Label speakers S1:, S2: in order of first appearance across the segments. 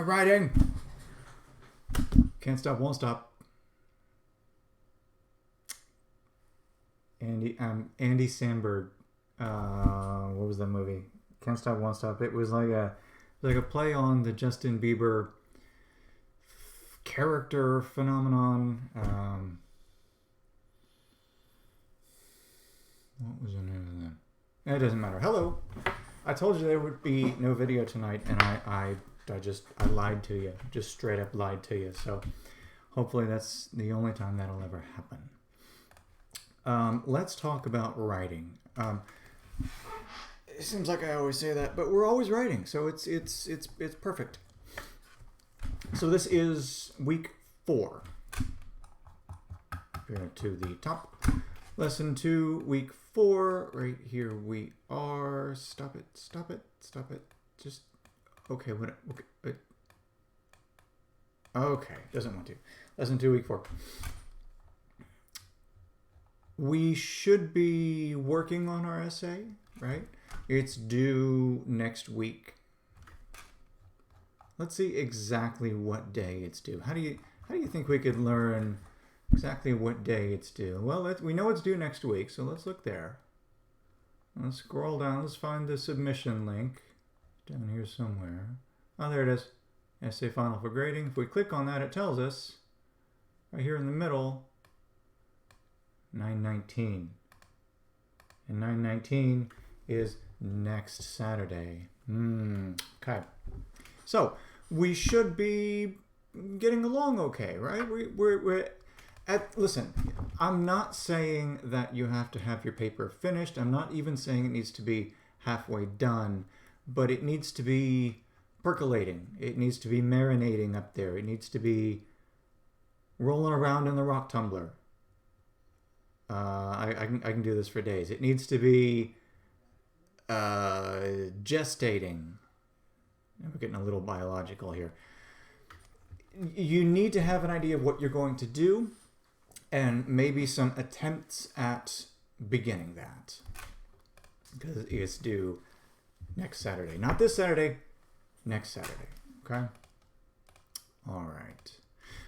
S1: Writing. Can't stop, won't stop. Andy Samberg. What was that movie? Can't Stop, Won't Stop. It was like a play on the Justin Bieber character phenomenon. What was the name of that? It doesn't matter. Hello. I told you there would be no video tonight, and I lied to you. Just straight up lied to you. So hopefully that's the only time that'll ever happen. Let's talk about writing. It seems like I always say that, but we're always writing, so it's perfect. So this is week 4. Here to the top. Lesson 2, week 4. Right here we are. Stop it. Just okay. Okay, doesn't want to. Lesson 2, week 4. We should be working on our essay, right? It's due next week. Let's see exactly what day it's due. How do you think we could learn exactly what day it's due? Well, we know it's due next week, so let's look there. Let's scroll down. Let's find the submission link down here somewhere. Oh, there it is. Essay final for grading. If we click on that, it tells us right here in the middle, 9/19. And 9/19 is next Saturday. Okay. So we should be getting along okay, right? Listen, I'm not saying that you have to have your paper finished. I'm not even saying it needs to be halfway done, but it needs to be percolating. It needs to be marinating up there. It needs to be rolling around in the rock tumbler. I can do this for days. It needs to be gestating. We're getting a little biological here. You need to have an idea of what you're going to do and maybe some attempts at beginning that. Because it's due next Saturday. Not this Saturday, next Saturday. Okay? All right.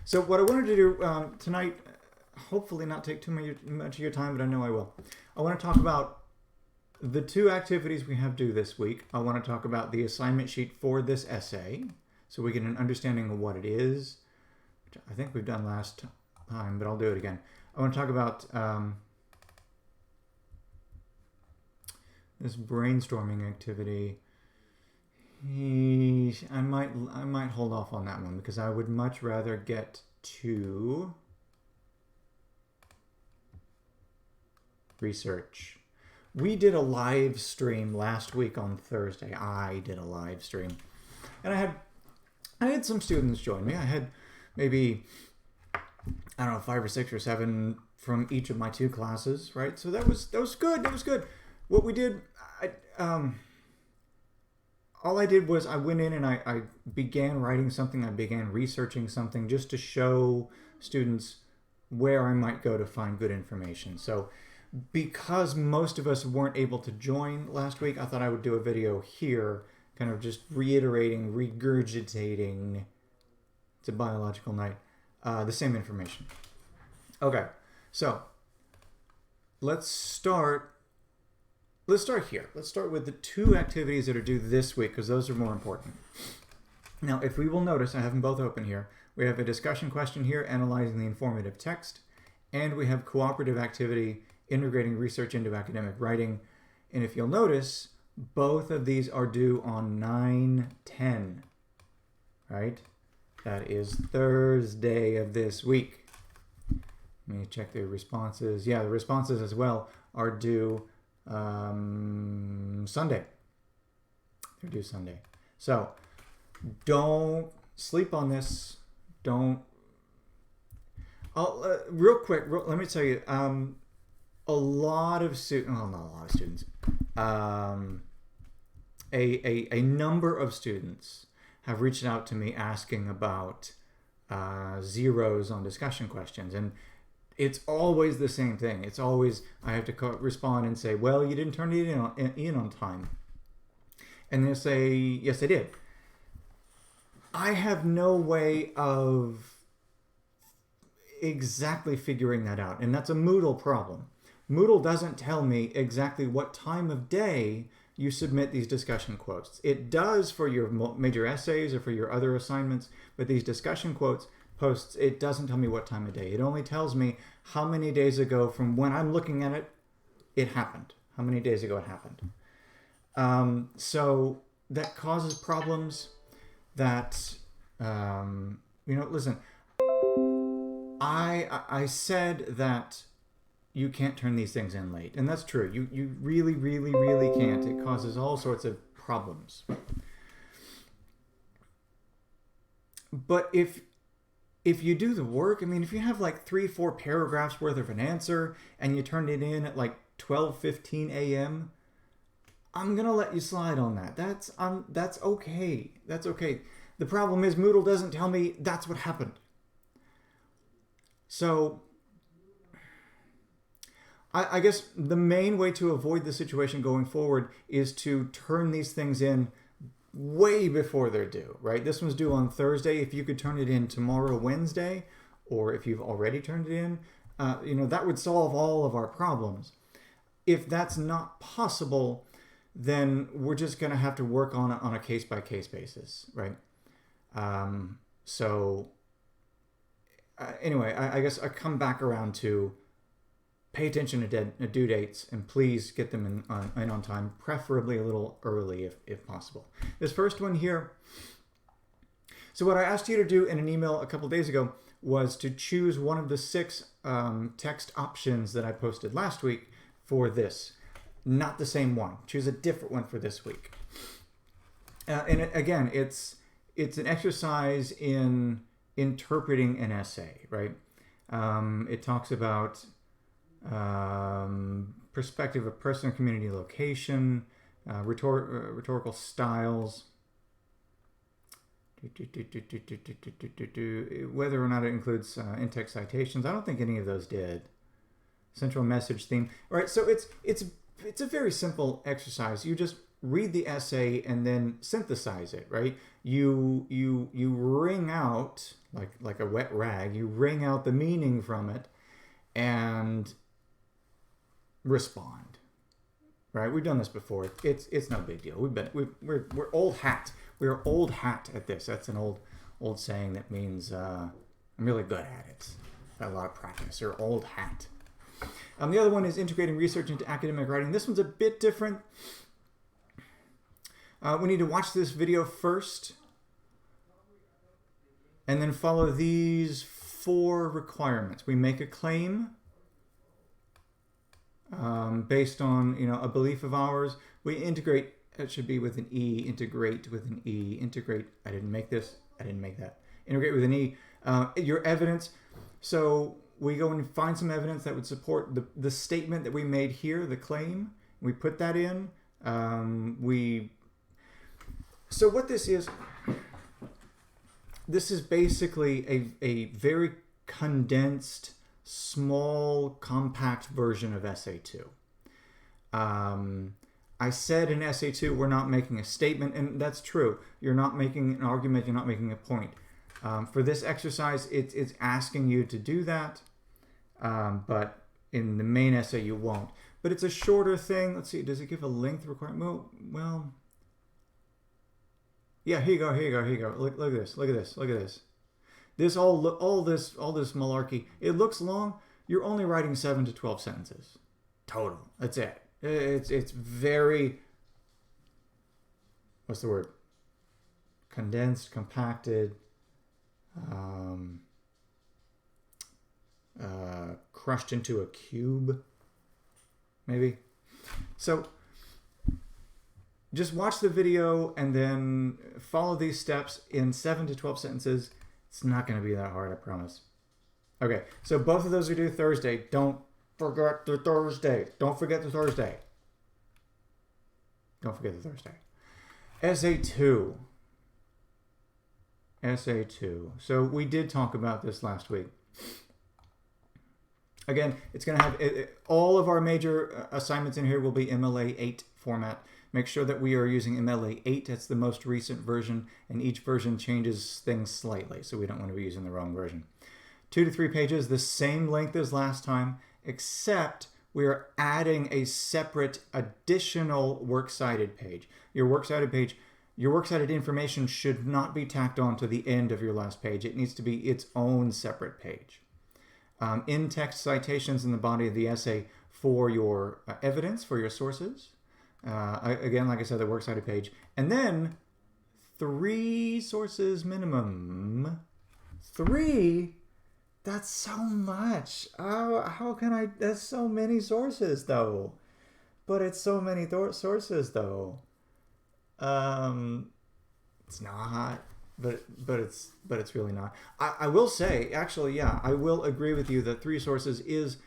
S1: So what I wanted to do tonight, hopefully not take too much of your time, but I know I will. I want to talk about the 2 activities we have due this week. I want to talk about the assignment sheet for this essay, so we get an understanding of what it is, which I think we've done last time, but I'll do it again. I want to talk about this brainstorming activity. I might hold off on that one because I would much rather get to research. We did a live stream last week on Thursday. I did a live stream, and I had some students join me. I had maybe, I don't know, 5 or 6 or 7 from each of my 2 classes, right? So that was good. That was good. What we did, all I did was I went in and I began writing something. I began researching something just to show students where I might go to find good information. So because most of us weren't able to join last week, I thought I would do a video here, kind of just reiterating, regurgitating, it's a biological night, the same information. Okay, so let's start here. Let's start with the 2 activities that are due this week, because those are more important. Now, if we will notice, I have them both open here. We have a discussion question here, analyzing the informative text, and we have cooperative activity, integrating research into academic writing. And if you'll notice, both of these are due on 9/10, right? That is Thursday of this week. Let me check the responses. Yeah, the responses as well are due Sunday. They're due Sunday. So don't sleep on this. Real quick, let me tell you, a lot of students, well, not a lot of students, a number of students have reached out to me asking about zeros on discussion questions. And it's always the same thing. It's always, I have to respond and say, well, you didn't turn it in on time. And they'll say, yes, I did. I have no way of exactly figuring that out. And that's a Moodle problem. Moodle doesn't tell me exactly what time of day you submit these discussion quotes. It does for your major essays or for your other assignments, but these discussion quotes posts, it doesn't tell me what time of day. It only tells me how many days ago from when I'm looking at it, it happened. How many days ago it happened. So that causes problems that, listen, I said that you can't turn these things in late. And that's true. You really, really, really can't. It causes all sorts of problems. But if you do the work, I mean, if you have like 3-4 paragraphs worth of an answer and you turned it in at like 12:15 a.m., I'm going to let you slide on that. That's okay. That's okay. The problem is Moodle doesn't tell me that's what happened. So I guess the main way to avoid the situation going forward is to turn these things in way before they're due, right? This one's due on Thursday. If you could turn it in tomorrow, Wednesday, or if you've already turned it in, that would solve all of our problems. If that's not possible, then we're just going to have to work on it on a case-by-case basis, right? Anyway, I guess I come back around to pay attention to due dates and please get them in on time, preferably a little early if possible. This first one here. So what I asked you to do in an email a couple days ago was to choose one of the 6 text options that I posted last week for this. Not the same one. Choose a different one for this week. Again, it's an exercise in interpreting an essay, right? It talks about perspective of person, community, location, rhetorical styles, whether or not it includes in-text citations. I don't think any of those did. Central message theme. All right, so it's a very simple exercise. You just read the essay and then synthesize it, right? You wring out like a wet rag. You wring out the meaning from it and respond, right? We've done this before. It's no big deal. We're old hat. We're old hat at this. That's an old saying that means I'm really good at it. Got a lot of practice. Or old hat. The other one is integrating research into academic writing. This one's a bit different. We need to watch this video first and then follow these 4 requirements. We make a claim based on a belief of ours. We integrate. It should be with an E. Integrate with an E. Integrate. I didn't make this. I didn't make that. Integrate with an E. Your evidence. So we go and find some evidence that would support the statement that we made here, the claim. We put that in. So what this is basically a very condensed, small, compact version of Essay 2. I said in Essay 2 we're not making a statement, and that's true. You're not making an argument, you're not making a point. For this exercise, it's asking you to do that, but in the main essay you won't. But it's a shorter thing. Let's see, does it give a length requirement? Well, yeah, here you go. Look at this. This all this malarkey. It looks long. You're only writing 7 to 12 sentences total. That's it. It's very, what's the word? Condensed, compacted, crushed into a cube, maybe. So just watch the video and then follow these steps in 7 to 12 sentences. It's not going to be that hard, I promise. Okay, so both of those are due Thursday. Don't forget the Thursday. Don't forget the Thursday. Essay 2. So we did talk about this last week. Again, it's going to have all of our major assignments in here will be MLA 8 format. Make sure that we are using MLA 8. That's the most recent version, and each version changes things slightly, so we don't want to be using the wrong version. 2 to 3 pages, the same length as last time, except we are adding a separate additional works cited page. Your works cited information should not be tacked on to the end of your last page. It needs to be its own separate page. In-text citations in the body of the essay for your evidence, for your sources. Again, like I said, the works cited page. And then 3 sources minimum. 3? That's so much. How can I? That's so many sources, though. But it's so many sources, though. It's not. But it's really not. I will say, actually, yeah, I will agree with you that 3 sources is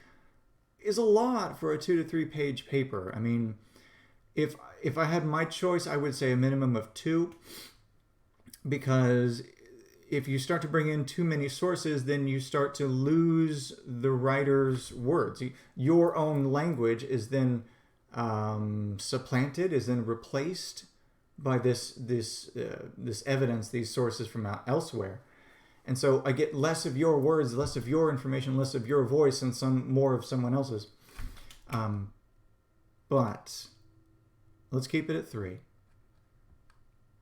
S1: a lot for a 2 to 3 page paper. I mean, if I had my choice, I would say a minimum of 2, because if you start to bring in too many sources, then you start to lose the writer's words. Your own language is then supplanted, is then replaced by this evidence, these sources from elsewhere. And so I get less of your words, less of your information, less of your voice, and some more of someone else's. But let's keep it at 3,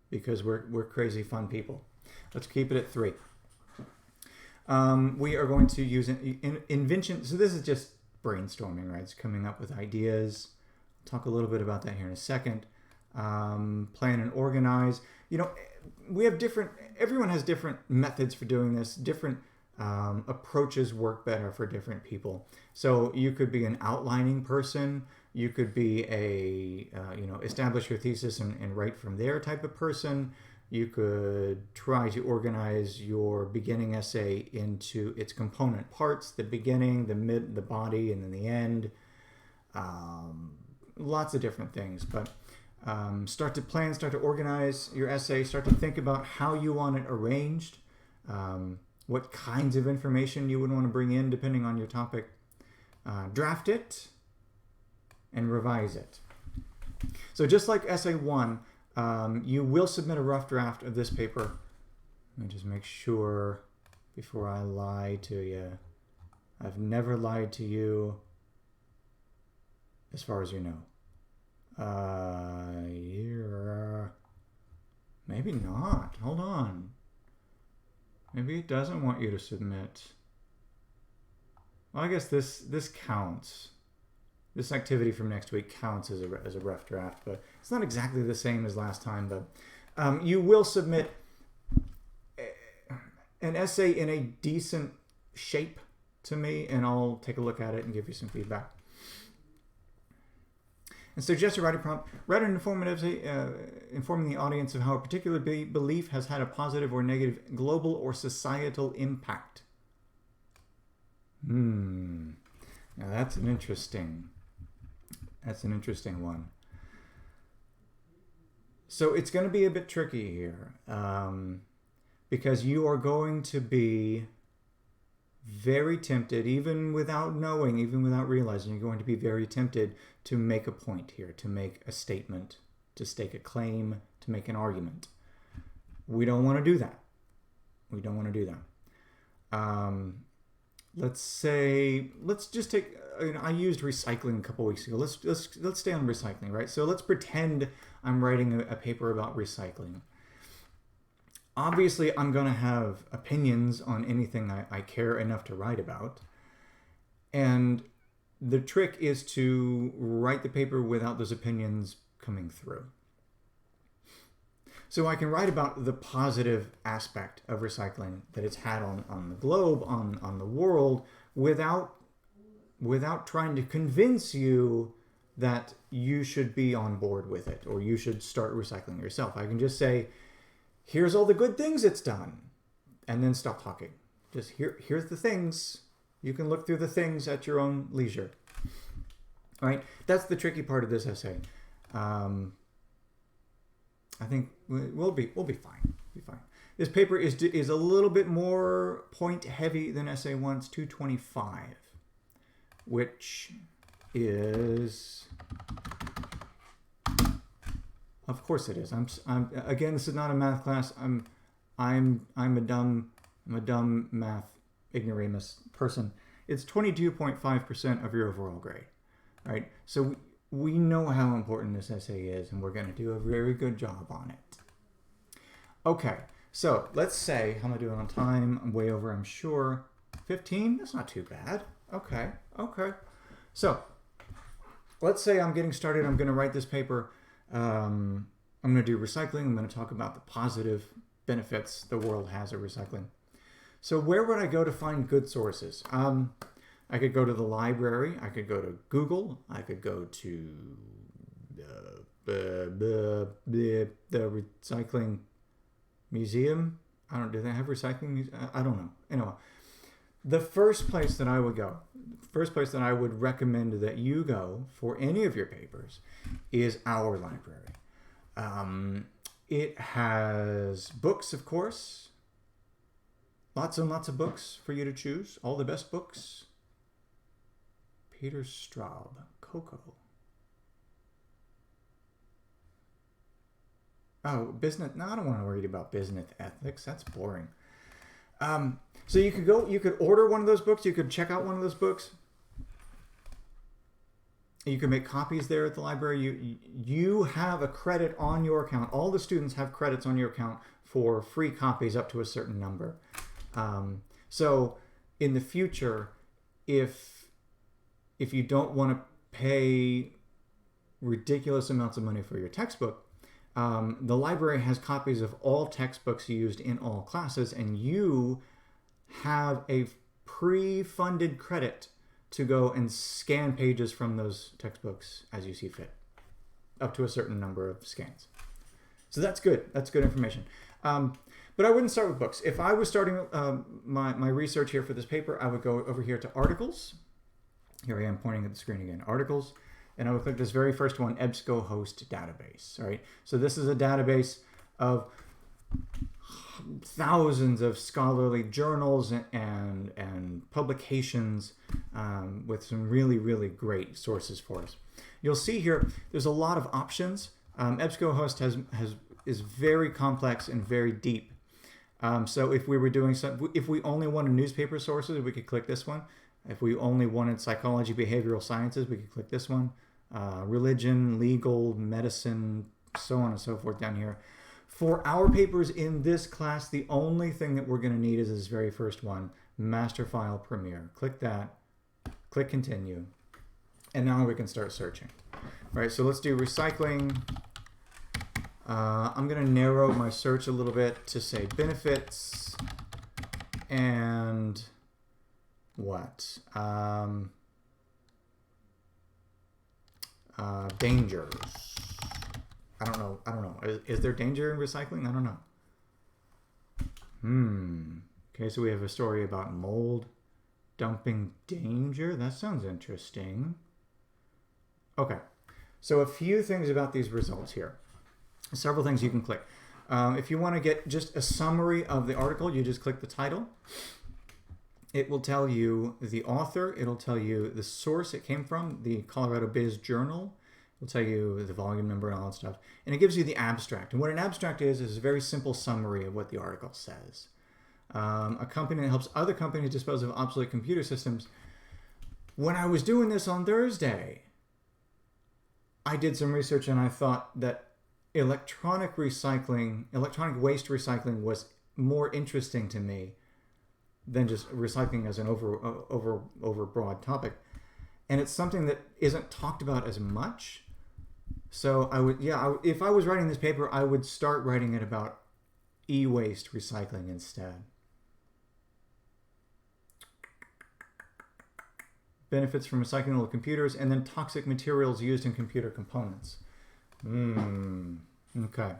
S1: because we're crazy fun people. Let's keep it at 3. We are going to use invention. So this is just brainstorming, right? It's coming up with ideas. I'll talk a little bit about that here in a second. Plan and organize. You know, we have everyone has different methods for doing this. Different approaches work better for different people. So you could be an outlining person. You could be establish your thesis and write from there type of person. You could try to organize your beginning essay into its component parts, the beginning, the mid, the body, and then the end. Lots of different things, but start to plan, start to organize your essay, start to think about how you want it arranged, what kinds of information you would want to bring in depending on your topic. Draft it and revise it. So just like essay 1, you will submit a rough draft of this paper. Let me just make sure before I lie to you. I've never lied to you, as far as you know. Maybe not. Hold on. Maybe it doesn't want you to submit. Well, I guess this counts. This activity from next week counts as a rough draft, but it's not exactly the same as last time. But you will submit an essay in a decent shape to me, and I'll take a look at it and give you some feedback. And suggest a writing prompt. Write an informative essay informing the audience of how a particular belief has had a positive or negative global or societal impact. Now that's an interesting one. So it's going to be a bit tricky here, because you are going to be very tempted, even without knowing, even without realizing, you're going to be very tempted to make a point here, to make a statement, to stake a claim, to make an argument. We don't want to do that. We don't want to do that. Let's just take, I used recycling a couple weeks ago. Let's stay on recycling, right? So let's pretend I'm writing a paper about recycling. Obviously, I'm going to have opinions on anything I care enough to write about. And the trick is to write the paper without those opinions coming through. So I can write about the positive aspect of recycling that it's had on the globe, on the world, without trying to convince you that you should be on board with it or you should start recycling yourself. I can just say, here's all the good things it's done, and then stop talking. Just here's the things. You can look through the things at your own leisure. All right? That's the tricky part of this essay. I think we'll be fine. Be fine. This paper is a little bit more point heavy than essay 1's 225, which is Of course it is. I'm again. This is not a math class. I'm a dumb math ignoramus person. It's 22.5% of your overall grade, right? So we know how important this essay is, and we're going to do a very good job on it. Okay, so let's say, how am I doing on time? I'm way over, I'm sure. 15? That's not too bad. Okay. So let's say I'm getting started. I'm going to write this paper. I'm going to do recycling. I'm going to talk about the positive benefits the world has of recycling. So where would I go to find good sources? I could go to the library. I could go to Google. I could go to the recycling museum. Do they have recycling? I don't know. Anyway, the first place that I would go, first place that I would recommend that you go for any of your papers is our library. It has books, of course. Lots and lots of books for you to choose. All the best books. Peter Straub, Coco. Oh, business. No, I don't want to read about business ethics. That's boring. So you could order one of those books. You could check out one of those books. You can make copies there at the library. You have a credit on your account. All the students have credits on your account for free copies up to a certain number. So in the future, if you don't want to pay ridiculous amounts of money for your textbook, the library has copies of all textbooks used in all classes, and you have a pre-funded credit to go and scan pages from those textbooks as you see fit, up to a certain number of scans. So that's good. That's good information. But I wouldn't start with books. If I was starting my research here for this paper, I would go over here to articles. Here I am pointing at the screen again, articles. And I would click this very first one, EBSCOhost database. All right. So this is a database of thousands of scholarly journals and publications with some really, really great sources for us. You'll see here, there's a lot of options. EBSCOhost is very complex and very deep. So if we were doing if we only wanted newspaper sources, we could click this one. If we only wanted psychology, behavioral sciences, we could click this one. Religion, legal, medicine, so on and so forth down here. For our papers in this class, the only thing that we're going to need is this very first one, Master File Premier. Click that, click Continue, and now we can start searching. All right, so let's do recycling. I'm going to narrow my search a little bit to say benefits and what? Dangers. I don't know. Is there danger in recycling? I don't know. Okay, so we have a story about mold dumping danger. That sounds interesting. Okay, so a few things about these results here. Several things you can click. If you want to get just a summary of the article, you just click the title. It will tell you the author. It'll tell you the source it came from, the Colorado Biz Journal. It'll tell you the volume number and all that stuff. And it gives you the abstract. And what an abstract is a very simple summary of what the article says. A company that helps other companies dispose of obsolete computer systems. When I was doing this on Thursday, I did some research and I thought that electronic waste recycling was more interesting to me than just recycling as an over broad topic. And it's something that isn't talked about as much. So if I was writing this paper, I would start writing it about e-waste recycling instead. Benefits from recycling old computers, and then toxic materials used in computer components. Okay.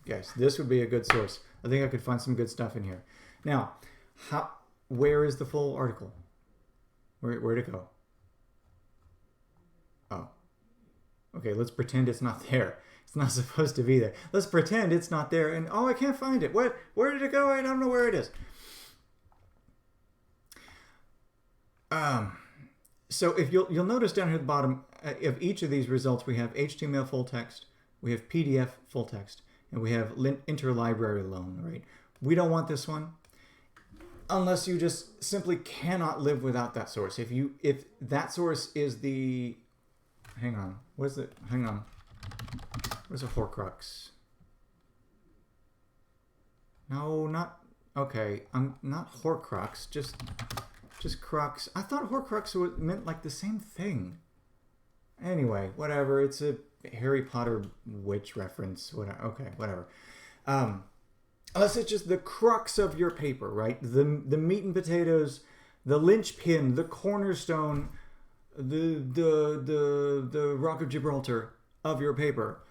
S1: Yes, this would be a good source. I think I could find some good stuff in here. Now, where is the full article? Where'd it go? Oh. Okay, let's pretend it's not there. It's not supposed to be there. Let's pretend it's not there. And I can't find it. What? Where did it go? I don't know where it is. So if you'll notice down here at the bottom of each of these results, we have HTML full text, we have PDF full text, and we have interlibrary loan, right? We don't want this one unless you just simply cannot live without that source. If that source is the, hang on, what is it? Hang on. Where's a Horcrux? No, not, okay, I'm not Horcrux, just Crux. I thought Horcrux meant like the same thing. Anyway, whatever. It's a Harry Potter witch reference. Whatever. Okay, whatever. Unless it's just the crux of your paper, right? The meat and potatoes, the linchpin, the cornerstone, the Rock of Gibraltar of your paper.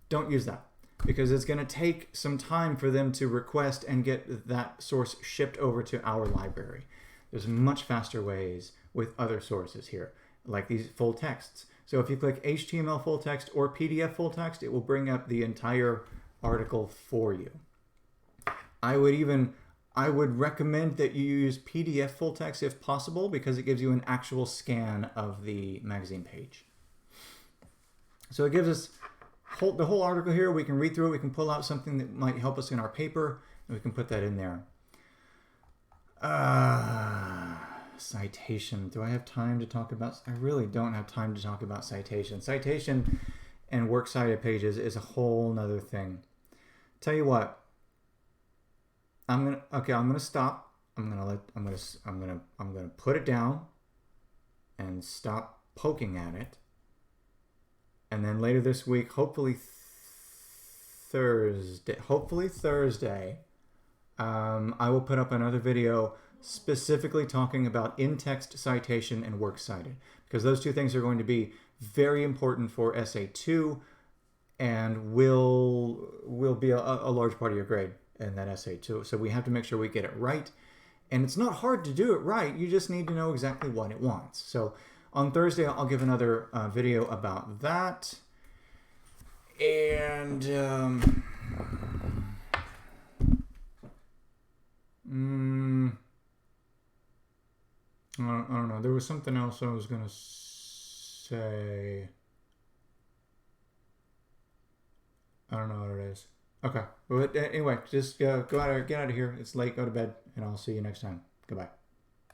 S1: Don't use that, because it's going to take some time for them to request and get that source shipped over to our library. There's much faster ways with other sources here, like these full texts. So if you click HTML full text or PDF full text, it will bring up the entire article for you. I would recommend that you use PDF full text if possible, because it gives you an actual scan of the magazine page. So it gives us the whole article here. We can read through it. We can pull out something that might help us in our paper, and we can put that in there. Citation. Do I have time to talk about? I really don't have time to talk about citation. Citation and works cited pages is a whole nother thing. Tell you what. I'm gonna stop. I'm gonna put it down and stop poking at it. And then later this week, hopefully Thursday, I will put up another video specifically talking about in-text citation and works cited, because those two things are going to be very important for Essay 2 and will be a large part of your grade in that essay too. So we have to make sure we get it right. And it's not hard to do it right. You just need to know exactly what it wants. So on Thursday, I'll give another video about that. And I don't know. There was something else I was going to say. I don't know what it is. Okay. But anyway, just get out of here. It's late. Go to bed. And I'll see you next time. Goodbye.